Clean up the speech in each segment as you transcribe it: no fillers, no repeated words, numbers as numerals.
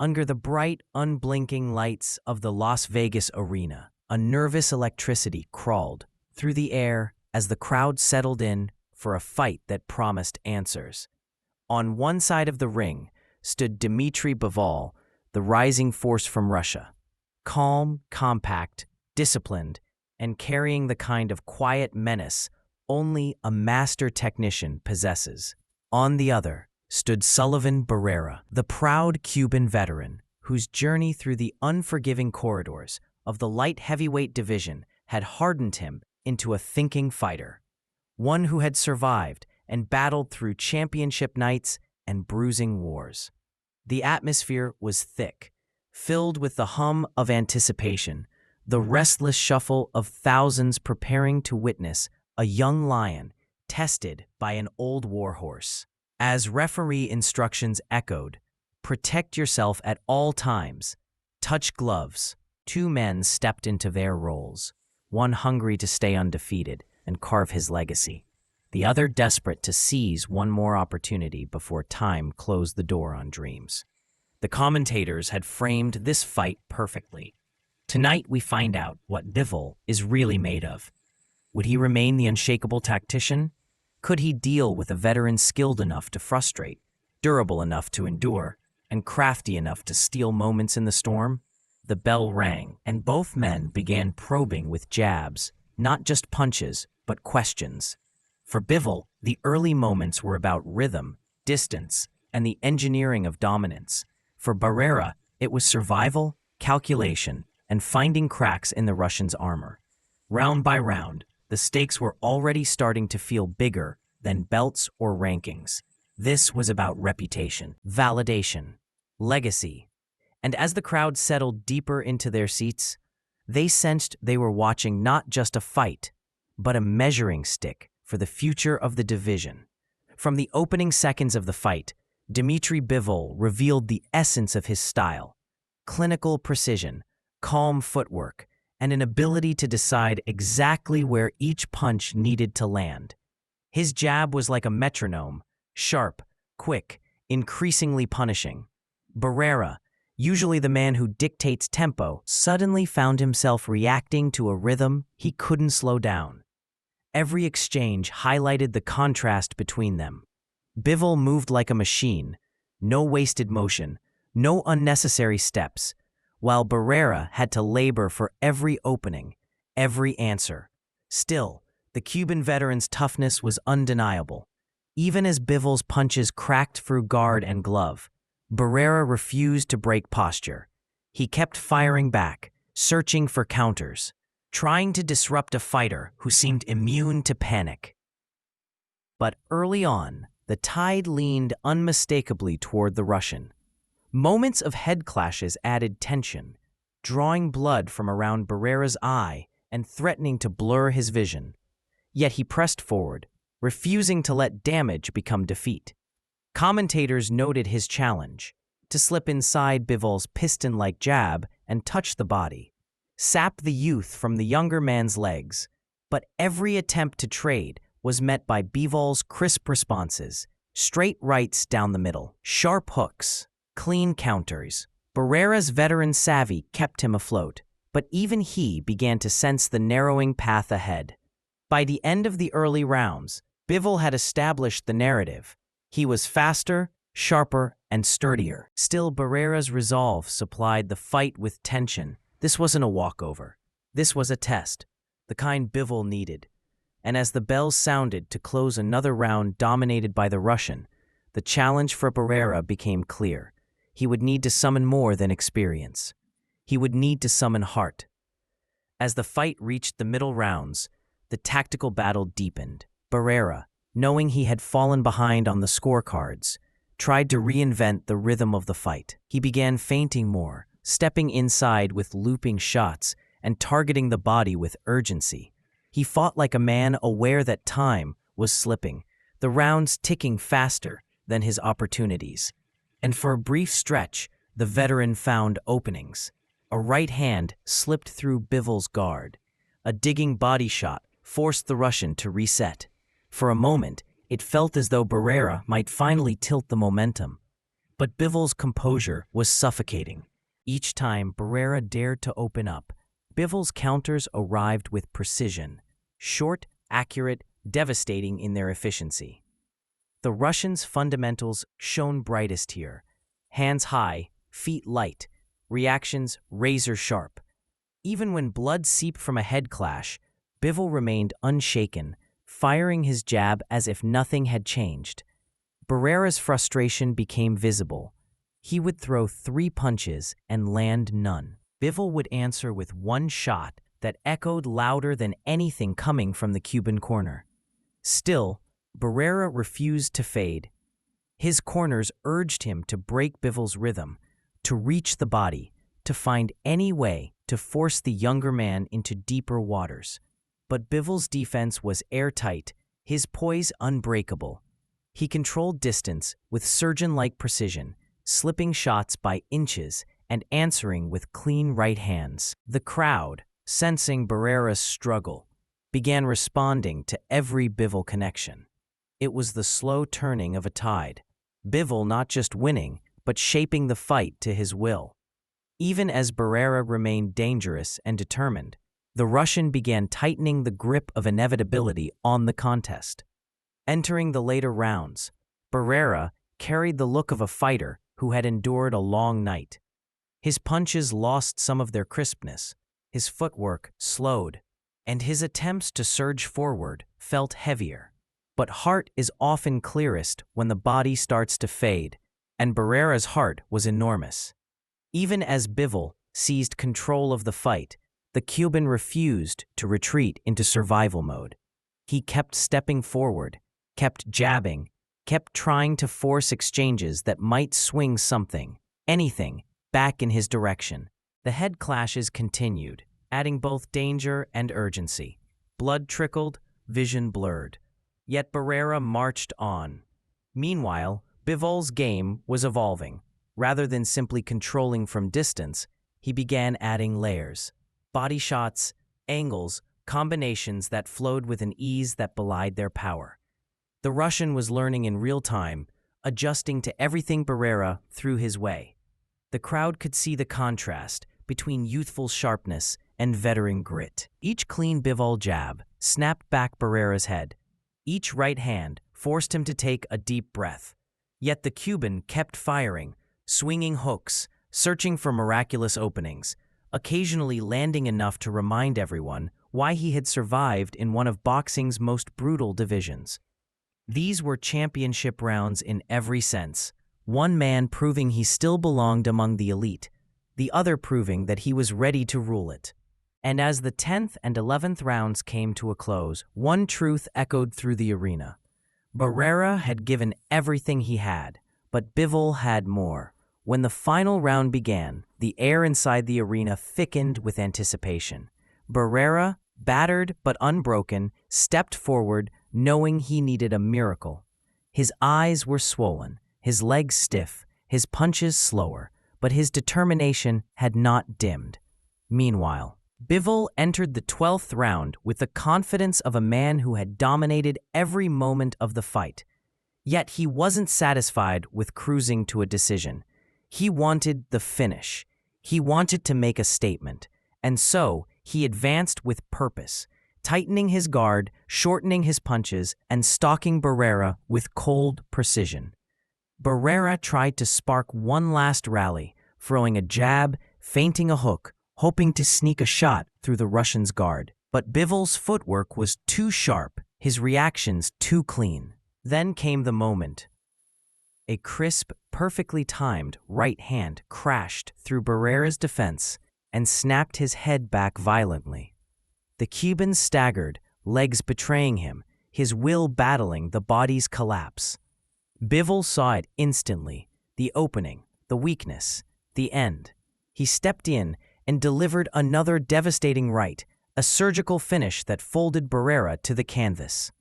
Under the bright, unblinking lights of the Las Vegas arena, a nervous electricity crawled through the air as the crowd settled in for a fight that promised answers. On one side of the ring stood Dmitry Bivol, the rising force from Russia. Calm, compact, disciplined, and carrying the kind of quiet menace only a master technician possesses. On the other stood Sullivan Barrera, the proud Cuban veteran whose journey through the unforgiving corridors of the light heavyweight division had hardened him into a thinking fighter, one who had survived and battled through championship nights and bruising wars. The atmosphere was thick, filled with the hum of anticipation, the restless shuffle of thousands preparing to witness a young lion tested by an old warhorse. As referee instructions echoed, "Protect yourself at all times. Touch gloves." Two men stepped into their roles, one hungry to stay undefeated and carve his legacy, the other desperate to seize one more opportunity before time closed the door on dreams. The commentators had framed this fight perfectly. Tonight we find out what Bivol is really made of. Would he remain the unshakable tactician? Could he deal with a veteran skilled enough to frustrate, durable enough to endure, and crafty enough to steal moments in the storm? The bell rang, and both men began probing with jabs, not just punches, but questions. For Bivol, the early moments were about rhythm, distance, and the engineering of dominance. For Barrera, it was survival, calculation, and finding cracks in the Russian's armor. Round by round, the stakes were already starting to feel bigger than belts or rankings. This was about reputation, validation, legacy. And as the crowd settled deeper into their seats, they sensed they were watching not just a fight, but a measuring stick for the future of the division. From the opening seconds of the fight, Dmitry Bivol revealed the essence of his style: clinical precision, calm footwork, and an ability to decide exactly where each punch needed to land. His jab was like a metronome, sharp, quick, increasingly punishing. Barrera, usually the man who dictates tempo, suddenly found himself reacting to a rhythm he couldn't slow down. Every exchange highlighted the contrast between them. Bivol moved like a machine, no wasted motion, no unnecessary steps, while Barrera had to labor for every opening, every answer. Still, the Cuban veteran's toughness was undeniable. Even as Bivol's punches cracked through guard and glove, Barrera refused to break posture. He kept firing back, searching for counters, trying to disrupt a fighter who seemed immune to panic. But early on, the tide leaned unmistakably toward the Russian. Moments of head clashes added tension, drawing blood from around Barrera's eye and threatening to blur his vision. Yet he pressed forward, refusing to let damage become defeat. Commentators noted his challenge: to slip inside Bivol's piston-like jab and touch the body, sap the youth from the younger man's legs. But every attempt to trade was met by Bivol's crisp responses: straight rights down the middle, sharp hooks, clean counters. Barrera's veteran savvy kept him afloat, but even he began to sense the narrowing path ahead. By the end of the early rounds, Bivol had established the narrative. He was faster, sharper, and sturdier. Still, Barrera's resolve supplied the fight with tension. This wasn't a walkover. This was a test, the kind Bivol needed. And as the bells sounded to close another round dominated by the Russian, the challenge for Barrera became clear. He would need to summon more than experience. He would need to summon heart. As the fight reached the middle rounds, the tactical battle deepened. Barrera, knowing he had fallen behind on the scorecards, tried to reinvent the rhythm of the fight. He began feinting more, stepping inside with looping shots, and targeting the body with urgency. He fought like a man aware that time was slipping, the rounds ticking faster than his opportunities. And for a brief stretch, the veteran found openings. A right hand slipped through Bivol's guard. A digging body shot forced the Russian to reset. For a moment, it felt as though Barrera might finally tilt the momentum. But Bivol's composure was suffocating. Each time Barrera dared to open up, Bivol's counters arrived with precision, short, accurate, devastating in their efficiency. The Russian's fundamentals shone brightest here. Hands high, feet light, reactions razor-sharp. Even when blood seeped from a head clash, Bivol remained unshaken, firing his jab as if nothing had changed. Barrera's frustration became visible. He would throw 3 punches and land none. Bivol would answer with one shot that echoed louder than anything coming from the Cuban corner. Still, Barrera refused to fade. His corners urged him to break Bivol's rhythm, to reach the body, to find any way to force the younger man into deeper waters. But Bivol's defense was airtight, his poise unbreakable. He controlled distance with surgeon-like precision, slipping shots by inches and answering with clean right hands. The crowd, sensing Barrera's struggle, began responding to every Bivol connection. It was the slow turning of a tide. Bivol not just winning, but shaping the fight to his will. Even as Barrera remained dangerous and determined, the Russian began tightening the grip of inevitability on the contest. Entering the later rounds, Barrera carried the look of a fighter who had endured a long night. His punches lost some of their crispness, his footwork slowed, and his attempts to surge forward felt heavier. But heart is often clearest when the body starts to fade, and Barrera's heart was enormous. Even as Bivol seized control of the fight, the Cuban refused to retreat into survival mode. He kept stepping forward, kept jabbing, kept trying to force exchanges that might swing something, anything, back in his direction. The head clashes continued, adding both danger and urgency. Blood trickled, vision blurred. Yet Barrera marched on. Meanwhile, Bivol's game was evolving. Rather than simply controlling from distance, he began adding layers. Body shots, angles, combinations that flowed with an ease that belied their power. The Russian was learning in real time, adjusting to everything Barrera threw his way. The crowd could see the contrast between youthful sharpness and veteran grit. Each clean Bivol jab snapped back Barrera's head. Each right hand forced him to take a deep breath. Yet the Cuban kept firing, swinging hooks, searching for miraculous openings, occasionally landing enough to remind everyone why he had survived in one of boxing's most brutal divisions. These were championship rounds in every sense, one man proving he still belonged among the elite, the other proving that he was ready to rule it. And as the 10th and 11th rounds came to a close, one truth echoed through the arena. Barrera had given everything he had, but Bivol had more. When the final round began, the air inside the arena thickened with anticipation. Barrera, battered but unbroken, stepped forward, knowing he needed a miracle. His eyes were swollen, his legs stiff, his punches slower, but his determination had not dimmed. Meanwhile, Bivol entered the 12th round with the confidence of a man who had dominated every moment of the fight. Yet he wasn't satisfied with cruising to a decision. He wanted the finish. He wanted to make a statement. And so, he advanced with purpose, tightening his guard, shortening his punches, and stalking Barrera with cold precision. Barrera tried to spark one last rally, throwing a jab, feinting a hook, hoping to sneak a shot through the Russian's guard. But Bivol's footwork was too sharp, his reactions too clean. Then came the moment. A crisp, perfectly timed right hand crashed through Barrera's defense and snapped his head back violently. The Cuban staggered, legs betraying him, his will battling the body's collapse. Bivol saw it instantly, the opening, the weakness, the end. He stepped in and delivered another devastating right, a surgical finish that folded Barrera to the canvas.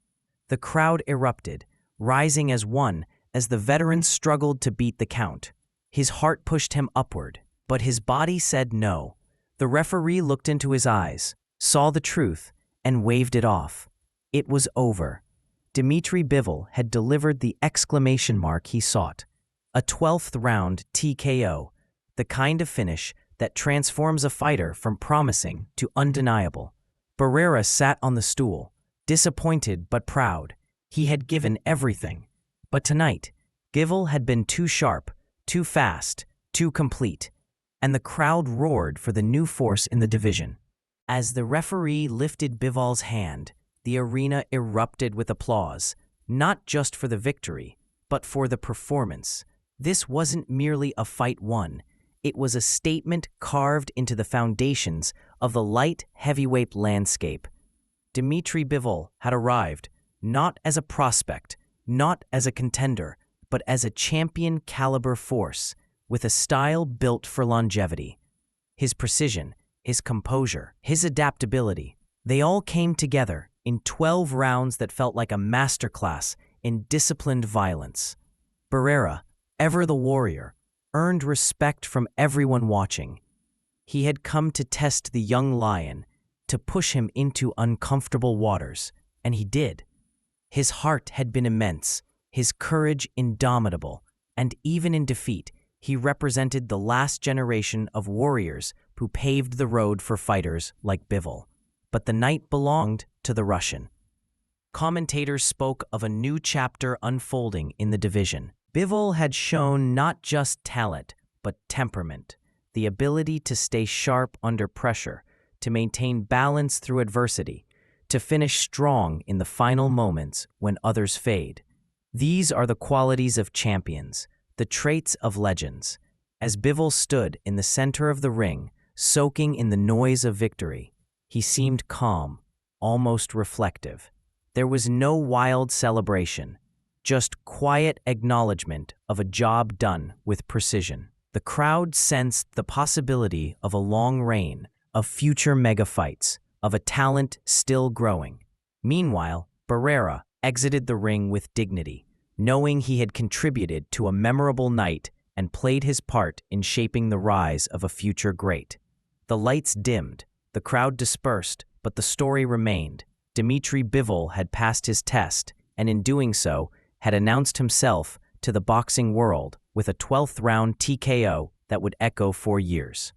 The crowd erupted, rising as one as the veteran struggled to beat the count. His heart pushed him upward, but his body said no. The referee looked into his eyes, saw the truth, and waved it off. It was over. Dmitry Bivol had delivered the exclamation mark he sought. A 12th round TKO, the kind of finish that transforms a fighter from promising to undeniable. Barrera sat on the stool, disappointed but proud. He had given everything. But tonight, Bivol had been too sharp, too fast, too complete, and the crowd roared for the new force in the division. As the referee lifted Bivol's hand, the arena erupted with applause, not just for the victory, but for the performance. This wasn't merely a fight won. It was a statement carved into the foundations of the light heavyweight landscape. Dmitry Bivol had arrived, not as a prospect, not as a contender, but as a champion-caliber force, with a style built for longevity. His precision, his composure, his adaptability, they all came together in 12 rounds that felt like a masterclass in disciplined violence. Barrera, ever the warrior, earned respect from everyone watching. He had come to test the young lion, to push him into uncomfortable waters, and he did. His heart had been immense, his courage indomitable, and even in defeat, he represented the last generation of warriors who paved the road for fighters like Bivol. But the night belonged to the Russian. Commentators spoke of a new chapter unfolding in the division. Bivol had shown not just talent, but temperament, the ability to stay sharp under pressure, to maintain balance through adversity, to finish strong in the final moments when others fade. These are the qualities of champions, the traits of legends. As Bivol stood in the center of the ring, soaking in the noise of victory, he seemed calm, almost reflective. There was no wild celebration, just quiet acknowledgement of a job done with precision. The crowd sensed the possibility of a long reign, of future mega fights, of a talent still growing. Meanwhile, Barrera exited the ring with dignity, knowing he had contributed to a memorable night and played his part in shaping the rise of a future great. The lights dimmed, the crowd dispersed, but the story remained. Dmitry Bivol had passed his test, and in doing so, had announced himself to the boxing world with a 12th round TKO that would echo for years.